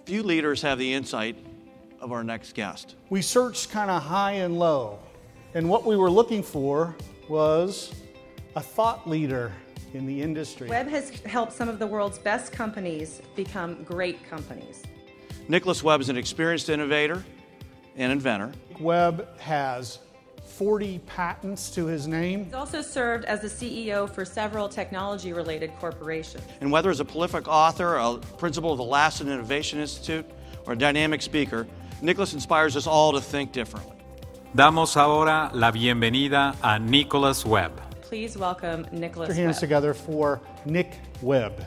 Few leaders have the insight of our next guest. We searched kind of high and low, and what we were looking for was a thought leader in the industry. Webb has helped some of the world's best companies become great companies. Nicholas Webb is an experienced innovator and inventor. Webb has 40 patents to his name. He's also served as the CEO for several technology-related corporations. And whether as a prolific author, a principal of the Lasson Innovation Institute, or a dynamic speaker, Nicholas inspires us all to think differently. Damos ahora la bienvenida a Nicholas Webb. Please welcome Nicholas Put your hands Webb. together for Nick Webb.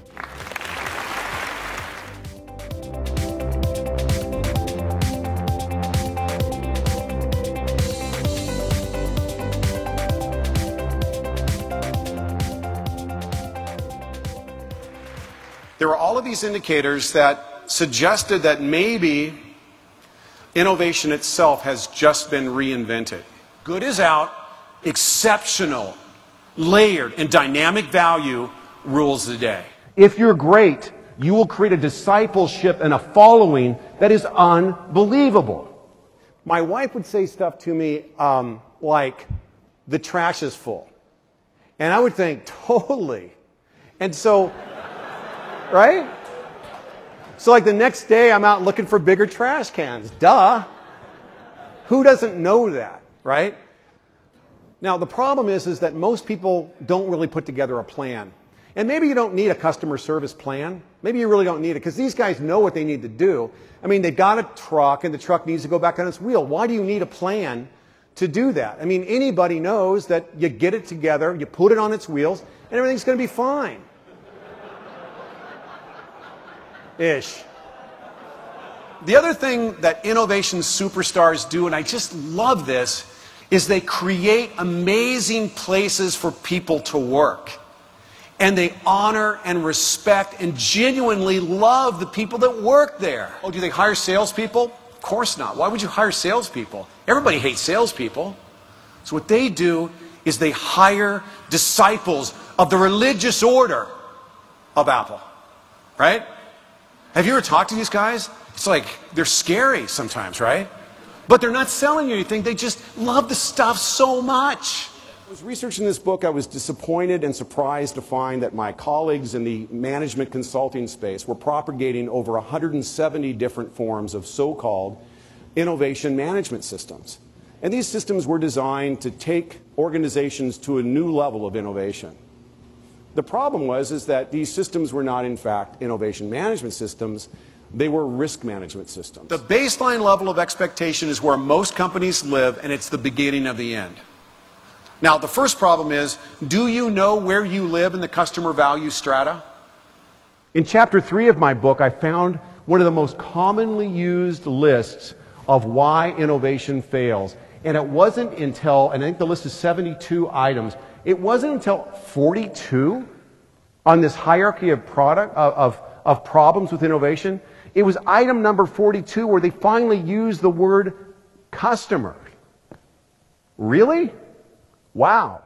There were all of these indicators that suggested that maybe innovation itself has just been reinvented. Good is out, exceptional, layered, and dynamic value rules the day. If you're great, you will create a discipleship and a following that is unbelievable. My wife would say stuff to me like, the trash is full. And I would think, totally. And so, right? So like the next day I'm out looking for bigger trash cans. Duh. Who doesn't know that, right? Now the problem is that most people don't really put together a plan. And maybe you don't need a customer service plan. Maybe you really don't need it because these guys know what they need to do. I mean, they've got a truck and the truck needs to go back on its wheel. Why do you need a plan to do that? I mean, anybody knows that you get it together, you put it on its wheels, and everything's going to be fine. Ish. The other thing that innovation superstars do, and I just love this, is they create amazing places for people to work. And they honor and respect and genuinely love the people that work there. Oh, do they hire salespeople? Of course not. Why would you hire salespeople? Everybody hates salespeople. So what they do is they hire disciples of the religious order of Apple. Right? Have you ever talked to these guys? It's like they're scary sometimes, right? But they're not selling you anything. They just love the stuff so much. I was researching this book. I was disappointed and surprised to find that my colleagues in the management consulting space were propagating over 170 different forms of so-called innovation management systems. And these systems were designed to take organizations to a new level of innovation. The problem was that these systems were not, in fact, innovation management systems. They were risk management systems. The baseline level of expectation is where most companies live, and it's the beginning of the end. Now, the first problem is, do you know where you live in the customer value strata? In chapter 3 of my book, I found one of the most commonly used lists of why innovation fails. And it wasn't until, and I think the list is 72 items, it wasn't until 42 on this hierarchy of problems with innovation. It was item number 42 where they finally used the word customer. Really? Wow.